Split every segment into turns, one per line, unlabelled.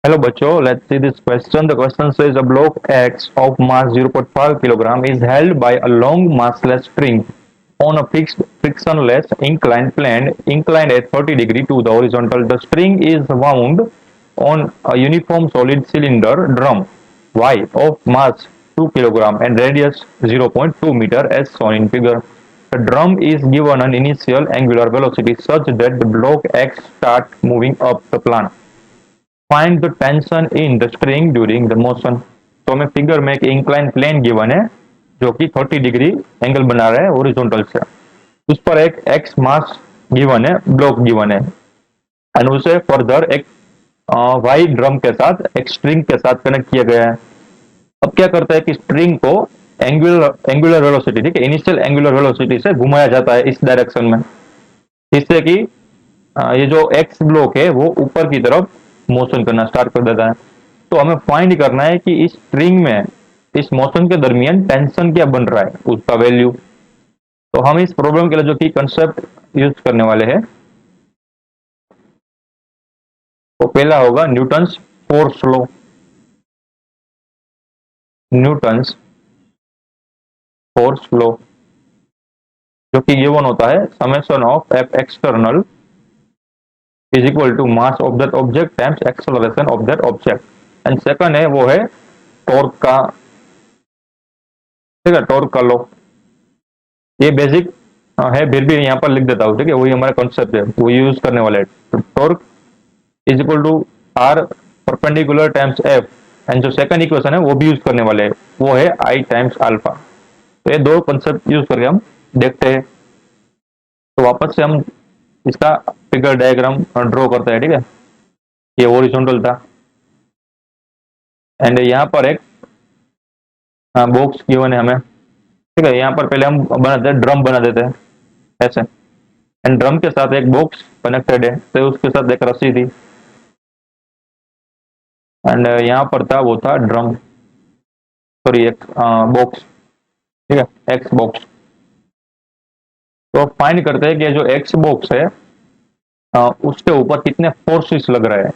Hello, Bacho. Let's see this question. The question says a block X of mass 0.5 kilogram is held by a long massless string on a fixed frictionless inclined plane inclined at 30 degree to the horizontal. The string is wound on a uniform solid cylinder drum Y of mass 2 kilogram and radius 0.2 meter as shown in figure. The drum is given an initial angular velocity such that the block X starts moving up the plane. Find the tension in the string during the motion. तो हमें figure में एक incline plane given है जो कि 30 degree angle बना रहा है हॉरिजॉन्टल से। उस पर एक एक्स मास गिवन है, ब्लॉक गिवन है एंड उसे फर्दर एक वाई ड्रम के साथ एक स्ट्रिंग के साथ कनेक्ट किया गया है। अब क्या करता है कि स्ट्रिंग को एंगुलर वेलोसिटी, ठीक है, इनिशियल एंगुलर वेलोसिटी से घुमाया जाता है इस डायरेक्शन में, जिससे कि ये जो एक्स ब्लॉक है वो ऊपर की तरफ मोशन करना स्टार्ट कर देता है। तो हमें फाइंड करना है कि इस स्ट्रिंग में इस मोशन के दरमियान टेंशन क्या बन रहा है, उसका वैल्यू। तो हम इस प्रॉब्लम के लिए जो कि कंसेप्ट यूज करने वाले हैं वो पहला होगा Newton's force law. Newton's force law जो कि गिवन होता है summation of F external is equal to mass of that object times acceleration of that object. And second है वो है टॉर्क का, ठीक है, टॉर्क का लॉ। ये बेसिक है, फिर भी यहाँ पर लिख देता हूँ, ठीक है, वही हमारा कॉन्सेप्ट है, वो यूज करने वाले हैं। Torque is equal to R perpendicular times F and जो सेकंड इक्वेशन है वो भी यूज करने वाले हैं, वो है आई टाइम्स अल्फा। तो ये दो कॉन्सेप्ट यूज करके हम देखते हैं। तो वापस से हम इसका फिगर डायग्राम ड्रॉ करते हैं, ठीक है। ये हॉरिजॉन्टल था एंड यहाँ पर एक बॉक्स गिवन है हमें, ठीक है। यहाँ पर पहले हम बनाते हैं, ड्रम बना देते हैं ऐसे, एंड ड्रम के साथ एक बॉक्स कनेक्टेड है, तो उसके साथ एक रस्सी थी एंड यहाँ पर था वो था ड्रम, सॉरी एक बॉक्स, ठीक है, एक्स बॉक्स। तो फाइंड करते हैं कि जो एक्स बॉक्स है उसके ऊपर कितने फोर्सेस लग रहे हैं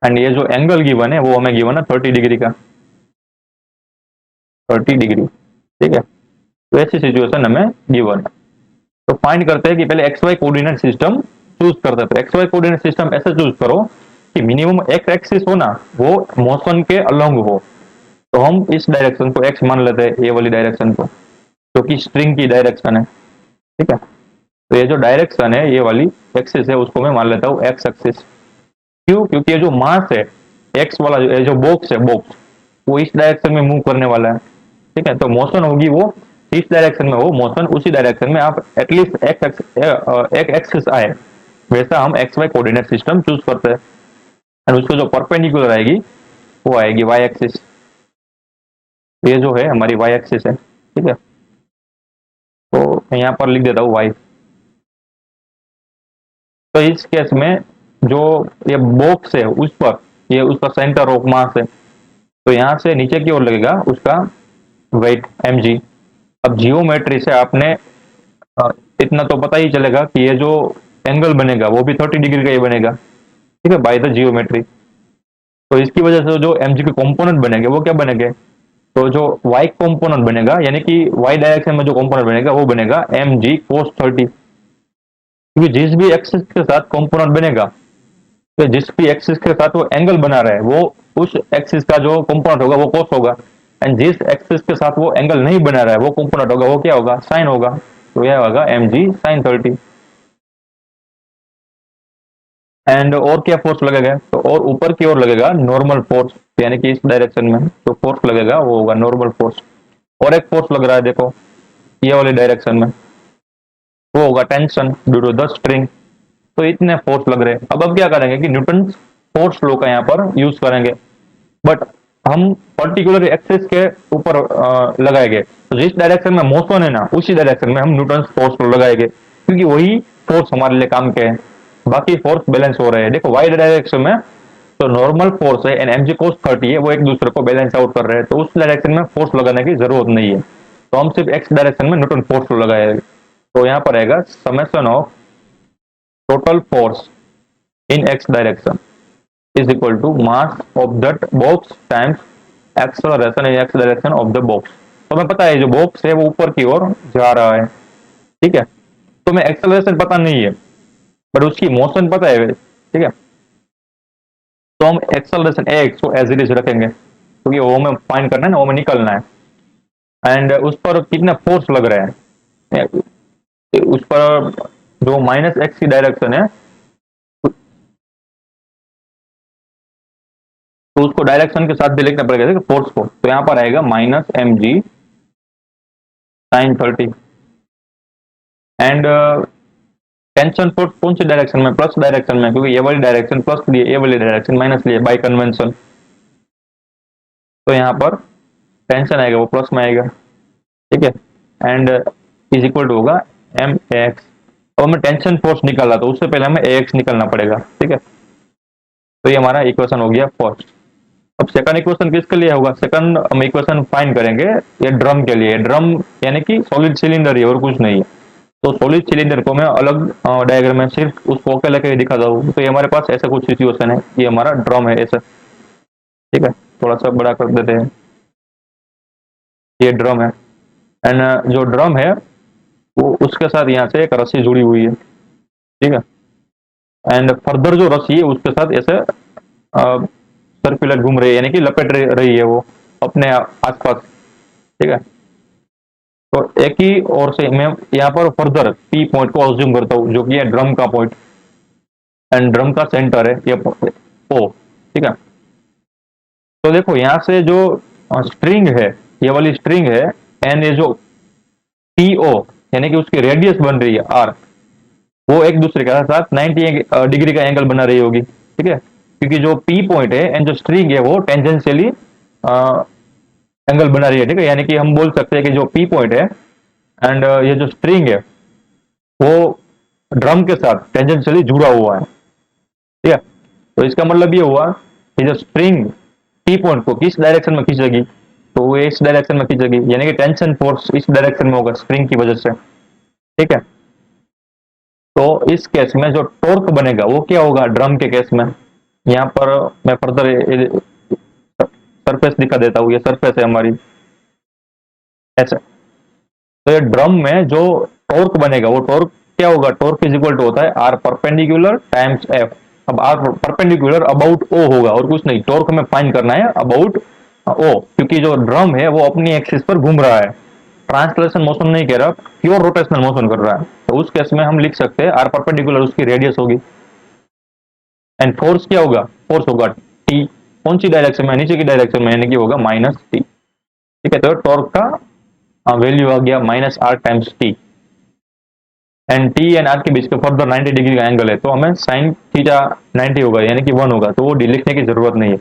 एंड ये जो एंगल गिवन है वो हमें गिवन है 30 डिग्री का, 30 डिग्री, ठीक है। तो ऐसी सिचुएशन हमें गिवन है। तो फाइंड करते हैं कि पहले X Y coordinate system choose करते हैं। तो X Y coordinate system choose चूज करो कि मिनिमम एक एक्सिस हो ना, वो मोशन के अलोंग हो। तो हम इस डायरेक्शन को एक्स मान लेते हैं, ये वाली डायरेक्शन को, जो कि स्ट्रिंग की डायरेक्शन है, ठीक है। तो ये जो डायरेक्शन है, ये वाली एक्सिस है, उसको मैं मान लेता हूँ एक्स एक्सिस। क्यों? क्योंकि ये जो मास है एक्स वाला, जो बॉक्स है, बॉक्स वो इस डायरेक्शन में मूव करने वाला है, ठीक है। तो मोशन होगी वो इस डायरेक्शन में, हो मोशन उसी डायरेक्शन में, आप एटलीस्ट एक एक्सिस आए, वैसा हम X Y coordinate system choose करते हैं। और उसको जो परपेंडिकुलर आएगी वो आएगी वाई एक्सिस। ये जो है हमारी वाई एक्सिस है, ठीक है। तो मैं यहाँ पर लिख देता हूँ वाई। तो इस केस में जो ये बॉक्स है उस पर, ये उसका सेंटर ऑफ मास है, तो यहाँ से नीचे की ओर लगेगा उसका वेट mg। अब जियोमेट्री से आपने इतना तो पता ही चलेगा कि ये जो एंगल बनेगा वो भी 30 डिग्री का ही बनेगा, ठीक है, बाय द जियोमेट्री। तो इसकी वजह से जो mg के कंपोनेंट बनेंगे वो क्या बनेंगे, तो जो y कंपोनेंट बनेगा, यानी कि y डायरेक्शन में जो कंपोनेंट बनेगा वो बनेगा mg cos 30। क्योंकि जिस भी एक्सिस के साथ कंपोनेंट बनेगा, तो जिस भी एक्सिस के साथ वो एंगल बना रहा है वो उस एक्सिस का जो कंपोनेंट होगा वो cos होगा, एंड जिस एक्सिस के साथ वो एंगल नहीं बना रहा है वो कंपोनेंट होगा वो क्या होगा, साइन होगा। तो यह होगा mg sin 30। एंड और क्या फोर्स लगेगा, तो और ऊपर की ओर लगेगा नॉर्मल फोर्स, यानी कि इस डायरेक्शन में जो फोर्स लगेगा वो होगा नॉर्मल फोर्स। और एक फोर्स लग रहा है, देखो ये वाली डायरेक्शन में, वो होगा tension due to the string. तो इतने फोर्स लग रहे हैं। अब क्या करेंगे कि न्यूटन फोर्स लॉ का यहाँ पर यूज करेंगे, बट हम पर्टिकुलर एक्सिस के ऊपर लगाएंगे। तो जिस डायरेक्शन में मोशन है ना, उसी डायरेक्शन में हम न्यूटन फोर्स लॉ लगाएंगे, क्योंकि वही फोर्स हमारे लिए काम के हैं। बाकी फोर्स बैलेंस हो रहे हैं। देखो वाई डायरेक्शन में तो नॉर्मल फोर्स है एंड mg cos 30 है, वो एक दूसरे को बैलेंस आउट कर रहे हैं, तो उस डायरेक्शन में फोर्स लगाने की जरूरत नहीं है। तो हम सिर्फ एक्स डायरेक्शन में न्यूटन फोर्स लगाएंगे। तो यहाँ पर आएगा summation of total force in X direction is equal to mass of that box times acceleration in X direction of the box. तो हमें पता है जो बॉक्स है वो ऊपर की ओर जा रहा है, ठीक है। तो हमें एक्सेलरेशन पता नहीं है बट उसकी मोशन पता है, ठीक है। तो हम एक्सेलरेशन एक्स को एज इट इज रखेंगे क्योंकि वो हमें फाइंड करना है ना, वो हमें निकलना है। एंड उस पर कितना फोर्स लग रहा है, उस पर जो माइनस एक्स की डायरेक्शन है, तो उसको डायरेक्शन के साथ भी लिखना पड़ेगा फोर्स को। तो यहाँ पर आएगा minus M G sine 30। And tension force कौन सी डायरेक्शन में, प्लस डायरेक्शन में, क्योंकि ये वाली डायरेक्शन प्लस लिए, ये वाली डायरेक्शन माइनस लिए बाय कन्वेंशन। तो यहाँ पर टेंशन आएगा वो प्लस में आएगा, ठीक है। एंड इज इक्वल टू होगा एम एक्स। अब हमें टेंशन फोर्स निकाला तो उससे पहले हमें एक्स निकालना पड़ेगा, ठीक है। तो ये हमारा इक्वेशन हो गया फर्स्ट। अब सेकंड इक्वेशन किसके लिए होगा, सेकंड हम इक्वेशन फाइंड करेंगे ये ड्रम के लिए। ड्रम यानी कि सॉलिड सिलेंडर है और कुछ नहीं है। तो सॉलिड सिलेंडर को मैं अलग डायग्राम में सिर्फ उसको ओके लेके दिखाता हूँ। तो ये हमारे पास ऐसा कुछ सिचुएशन है, ये हमारा ड्रम है ऐसा, ठीक है। थोड़ा सा बड़ा कर देते हैं, ये ड्रम है। एंड जो ड्रम है वो उसके साथ यहाँ से एक रस्सी जुड़ी हुई है, ठीक है। एंड फर्दर जो रस्सी है उसके साथ ऐसे सर्कुलर घूम रही है, यानी कि लपेट रही है वो अपने आसपास, ठीक है। तो एक ही और से मैं यहाँ पर फर्दर पी पॉइंट को अज्यूम करता हूँ जो कि है ड्रम का पॉइंट। एंड ड्रम का सेंटर है ये ओ, ठीक है। तो देखो यहाँ से जो स्ट्रिंग है, ये वाली स्ट्रिंग है, एंड ये जो पी ओ यानी कि उसकी रेडियस बन रही है आर, वो एक दूसरे के साथ 90 डिग्री का एंगल बना रही होगी, ठीक है। क्योंकि जो पी पॉइंट है एंड जो स्ट्रिंग है वो टेंजेंशियली एंगल बना रही है, ठीक है। यानी कि हम बोल सकते हैं कि जो पी पॉइंट है एंड ये जो स्ट्रिंग है वो ड्रम के साथ टेंजेंशियली जुड़ा हुआ है, ठीक है। तो इसका मतलब ये हुआ कि जो स्प्रिंग पी पॉइंट को किस डायरेक्शन में खींचेगी, तो वो इस डायरेक्शन में खींचेगी, यानी कि टेंशन फोर्स इस डायरेक्शन में होगा स्प्रिंग की वजह से, ठीक है। तो इस केस में जो टॉर्क बनेगा वो क्या होगा ड्रम के केस में, यहाँ पर मैं फर्दर सरफेस दिखा देता हूँ। ये सरफेस है हमारी ऐसे। तो ये ड्रम में जो टॉर्क बनेगा वो टॉर्क क्या होगा, टॉर्क इज इक्वल टू होता है आर परपेंडिकुलर टाइम्स एफ। अब आर परपेंडिकुलर अबाउट ओ होगा और कुछ नहीं, टॉर्क में फाइंड करना है अबाउट ओ, क्योंकि जो ड्रम है वो अपनी एक्सिस पर घूम रहा है, ट्रांसलेशन मोशन नहीं कह रहा, प्योर रोटेशनल मोशन कर रहा है। तो उस केस में हम लिख सकते हैं आर परपेंडिकुलर उसकी रेडियस होगी। एंड फोर्स क्या होगा, फोर्स होगा टी, कौन सी डायरेक्शन में, नीचे की डायरेक्शन में, यानी कि होगा माइनस टी, ठीक है। तो टॉर्क का वैल्यू आ गया minus R times T. And T and R के बीच का फर्दर 90 डिग्री का एंगल है, तो हमें साइन थीटा 90 होगा यानी कि 1 होगा, तो वो डी लिखने की जरूरत नहीं है।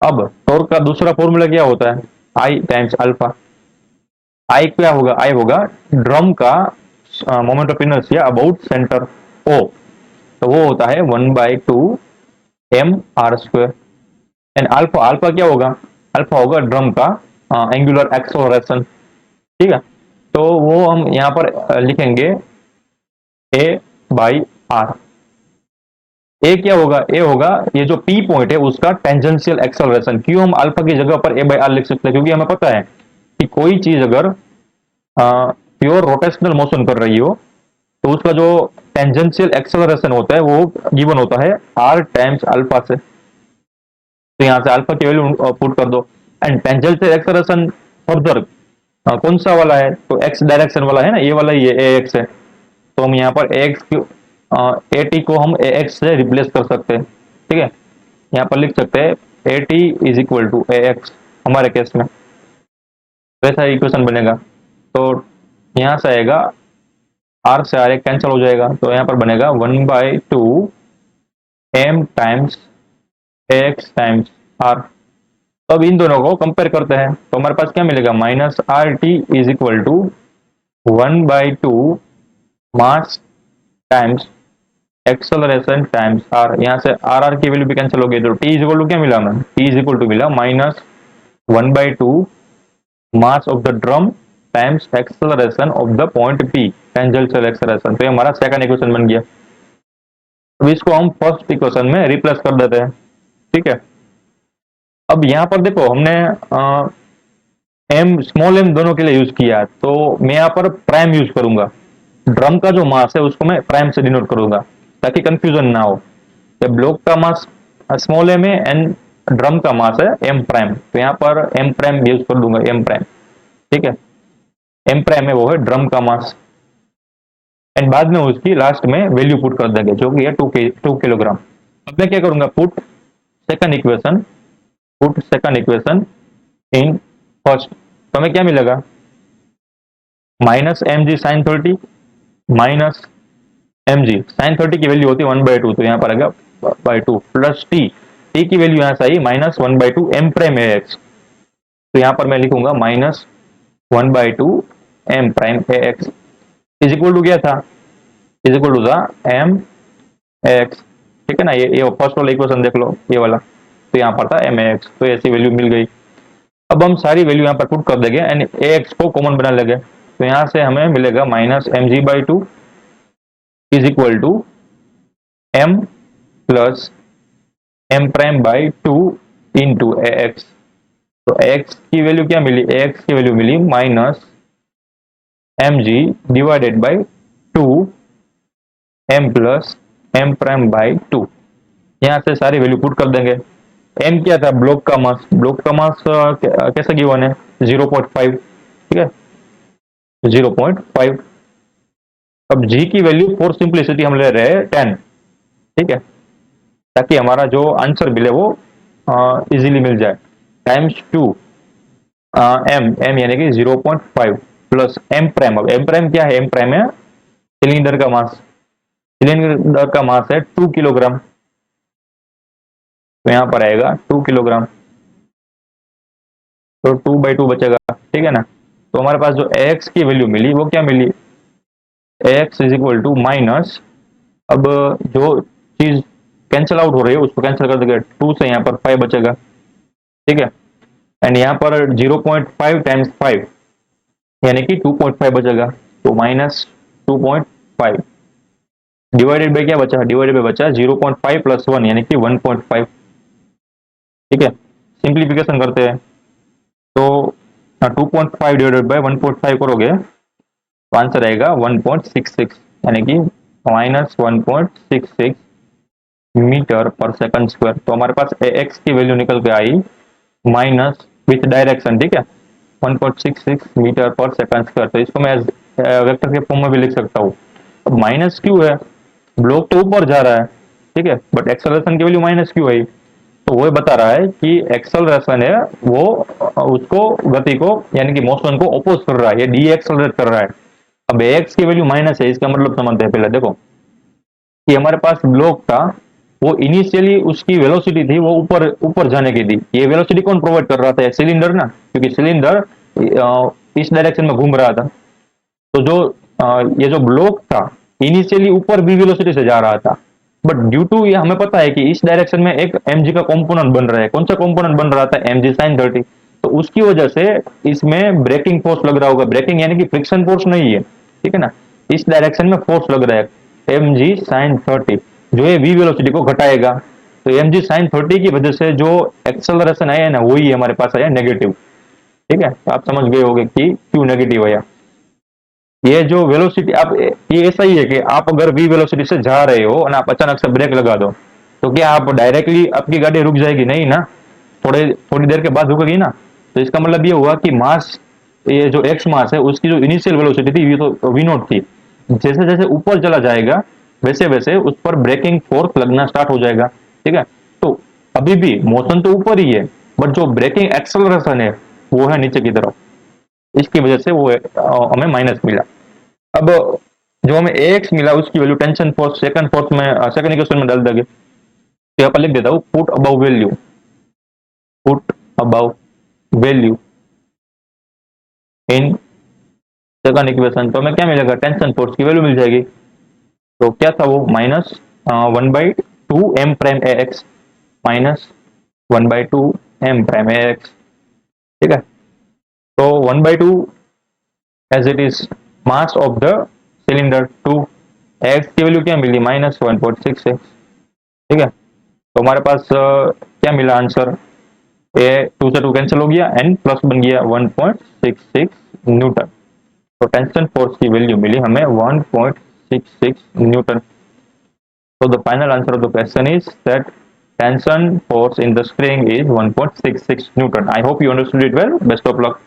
अब टॉर्क का दूसरा फॉर्मूला क्या होता है, आई टाइम्स अल्फा। आई क्या होगा, आई होगा ड्रम का moment of inertia about centre O, तो वो होता है 1/2 M R square. And alpha, alpha क्या होगा, अल्फा होगा ड्रम का एंगुलर एक्सेलरेशन, ठीक है। तो वो हम यहाँ पर लिखेंगे ए बाई आर। ए क्या होगा, ए होगा ये जो पी पॉइंट है उसका टेंजेंशियल एक्सेलरेशन। क्यों हम अल्फा की जगह पर ए बाई आर लिख सकते हैं, क्योंकि हमें पता है कि कोई चीज अगर प्योर रोटेशनल मोशन कर रही हो तो उसका जो टेंजेंशियल एक्सेलरेशन होता है वो गिवन होता है आर टाइम्स अल्फा से। तो यहाँ से अल्फा की वैल्यू पुट कर दो। एंड टेंजेंशियल एक्सेलरेशन फर्दर कौन सा वाला है, तो एक्स डायरेक्शन वाला है ना, ये वाला ही है, ए एक्स है। तो हम यहाँ पर ए एक्स ए टी को हम ए एक्स से रिप्लेस कर सकते हैं, ठीक है। यहाँ पर लिख सकते हैं A T is equal to A X हमारे केस में, वैसा इक्वेशन बनेगा। तो यहाँ से आएगा आर से आर एक कैंसिल हो जाएगा, तो यहाँ पर बनेगा 1/2 M times X times R. तो अब इन दोनों को कंपेयर करते हैं तो हमारे पास क्या मिलेगा, minus R T is equal to 1/2 mass times acceleration times R. यहाँ से आर आर की वैल्यू भी कैंसिल हो गई, तो टी इज इक्वल टू क्या मिला हमें, टी इज इक्वल टू मिला minus 1/2 mass of the drum times acceleration of the point P, tangential acceleration. तो ये हमारा सेकंड इक्वेशन बन गया। अब इसको हम फर्स्ट इक्वेशन में रिप्लेस कर देते हैं, ठीक है। अब यहाँ पर देखो हमने एम स्मॉल एम दोनों के लिए यूज किया, तो मैं यहाँ पर प्राइम यूज करूंगा। ड्रम का जो मास है उसको मैं प्राइम से डिनोट करूंगा ताकि कंफ्यूजन ना हो। ब्लॉक का मास स्मॉल एम है एंड ड्रम का मास है एम प्राइम, तो यहाँ पर एम प्राइम यूज कर दूंगा, एम प्राइम। ठीक है, एम प्राइम है वो है ड्रम का मास, एंड बाद में उसकी लास्ट में वैल्यू पुट कर देंगे जो कि है 2 किलोग्राम। अब मैं क्या करूंगा, second equation put second equation in first, तो हमें क्या मिलेगा, minus M G sine 30 minus M G sine 30 की वैल्यू होती है 1/2, तो यहाँ पर आएगा बाई 2 प्लस टी, टी की वैल्यू यहाँ से आई -1/2 एम प्राइम ए एक्स, तो यहाँ पर मैं लिखूंगा -1/2 M prime A X is equal to क्या था, इज इक्वल टू था एम एक्स। ठीक है ना, ये फर्स्ट वाला इक्वेशन देख लो, ये वाला, तो यहाँ पर था एम एक्स, तो ऐसी वैल्यू मिल गई। अब हम सारी वैल्यू यहाँ पर पुट कर देंगे एंड ए एक्स को कॉमन बना लेंगे, तो यहाँ से हमें मिलेगा -mg/2 is equal to M plus M prime by 2 into A X. तो एक्स की वैल्यू क्या मिली, एक्स की वैल्यू मिली -mg divided by 2 M plus M prime by 2। यहाँ से सारी वैल्यू पुट कर देंगे। एम क्या था, ब्लॉक का मास, ब्लॉक का मास कैसे गिवन है 0.5, ठीक है 0.5। अब जी की वैल्यू फॉर सिंप्लिसिटी हम ले रहे हैं 10, ठीक है, ताकि हमारा जो आंसर मिले वो इजीली मिल जाए, टाइम्स 2 एम, एम यानी कि 0.5 प्लस एम प्राइम। अब एम प्राइम क्या है, एम प्राइम है सिलेंडर का मास, सिलेंडर का मास है 2 किलोग्राम, तो यहाँ पर आएगा 2 किलोग्राम, तो 2/2 बचेगा, ठीक है ना। तो हमारे पास जो एक्स की वैल्यू मिली वो क्या मिली, x is equal to minus, अब जो चीज कैंसिल आउट हो रही है उसको कैंसिल कर देंगे, 2 से यहाँ पर 5 बचेगा, ठीक है, एंड यहाँ पर 0.5 टाइम्स 5 यानी कि 2.5 बचेगा, तो -2.5 डिवाइडेड बाई क्या बचा, डिवाइडेड बाई बचा 0.5 प्लस 1 यानी कि 1.5, ठीक है। सिंप्लीफिकेशन करते हैं तो 2.5 डिवाइडेड बाई 1.5 करोगे तो आंसर आएगा 1.66 यानी कि -1.66 मीटर पर सेकंड स्क्वायर। तो हमारे पास ए एक्स की वैल्यू निकल के आई माइनस विथ डायरेक्शन, ठीक है 1.66 मीटर पर सेकंड स्क्वायर। तो इसको मैं वेक्टर के फॉर्म में भी लिख सकता हूँ। अब माइनस क्यों है, ब्लॉक तो ऊपर जा रहा है, ठीक है, बट एक्सेलरेशन की वैल्यू माइनस क्यों आई, तो वो बता रहा है कि एक्सेलरेशन है वो उसको गति को यानी कि मोशन को अपोज कर रहा है, ये डी एक्सेलरेट कर रहा है। अब एक्स की वैल्यू माइनस है, इसका मतलब समझते हैं पहले देखो कि हमारे पास ब्लॉक था, वो इनिशियली उसकी वेलोसिटी थी वो ऊपर ऊपर जाने की थी, ये वेलोसिटी कौन प्रोवाइड कर रहा था, सिलेंडर ना, क्योंकि सिलेंडर इस डायरेक्शन में घूम रहा था। तो जो ये जो ब्लॉक था इनिशियली ऊपर भी वेलोसिटी से जा रहा था, बट ड्यू टू ये हमें पता है कि इस डायरेक्शन में एक mg का कंपोनेंट बन रहा है, कौन सा कंपोनेंट बन रहा था, mg sin 30, तो उसकी वजह से इसमें ब्रेकिंग फोर्स लग रहा होगा, ब्रेकिंग यानी कि फ्रिक्शन फोर्स नहीं है, ठीक है ना, इस डायरेक्शन में फोर्स लग रहा है mg sin 30 जो ये v वेलोसिटी को घटाएगा। तो mg sin 30 की वजह से जो एक्सेलरेशन आया है ना वही हमारे पास आया नेगेटिव, ठीक है, तो आप समझ गए होंगे कि क्यों नेगेटिव आया। ये जो वेलोसिटी आप, ये ऐसा ही है कि आप अगर v वेलोसिटी से जा रहे हो और आप अचानक से ब्रेक लगा दो तो क्या आप डायरेक्टली आपकी गाड़ी रुक जाएगी, नहीं ना, थोड़ी देर के बाद रुकेगी ना। तो इसका मतलब ये हुआ कि मास, ये जो एक्स मास है उसकी जो इनिशियल वेलोसिटी थी ये तो वी नॉट थी, जैसे जैसे ऊपर चला जाएगा वैसे वैसे उस पर ब्रेकिंग फोर्स लगना स्टार्ट हो जाएगा, ठीक है। तो अभी भी मोशन तो ऊपर ही है बट जो ब्रेकिंग एक्सेलरेशन है वो है नीचे की तरफ, इसकी वजह से वो हमें माइनस मिला। अब जो हमें एक्स मिला उसकी value tension force second force में सेकंड इक्वेशन में डाल देंगे, तो यहाँ पर लिख देता हूँ put above value, put above value in second equation, तो हमें क्या मिलेगा, टेंशन फोर्स की वैल्यू मिल जाएगी। तो क्या था वो -1/2 M prime A X, -1/2 M prime A X, ठीक है। तो 1/2 as it is mass of the cylinder 2, X की वैल्यू क्या मिली -1.66, ठीक है। तो हमारे पास क्या मिला आंसर? ए 2 से 2 कैंसिल हो गया, एन प्लस बन गया 1.66 न्यूटन। तो टेंशन फोर्स की वैल्यू मिली हमें 1.66 Newton. So the final answer of the question is that tension force in the spring is 1.66 Newton. I hope you understood it well. Best of luck.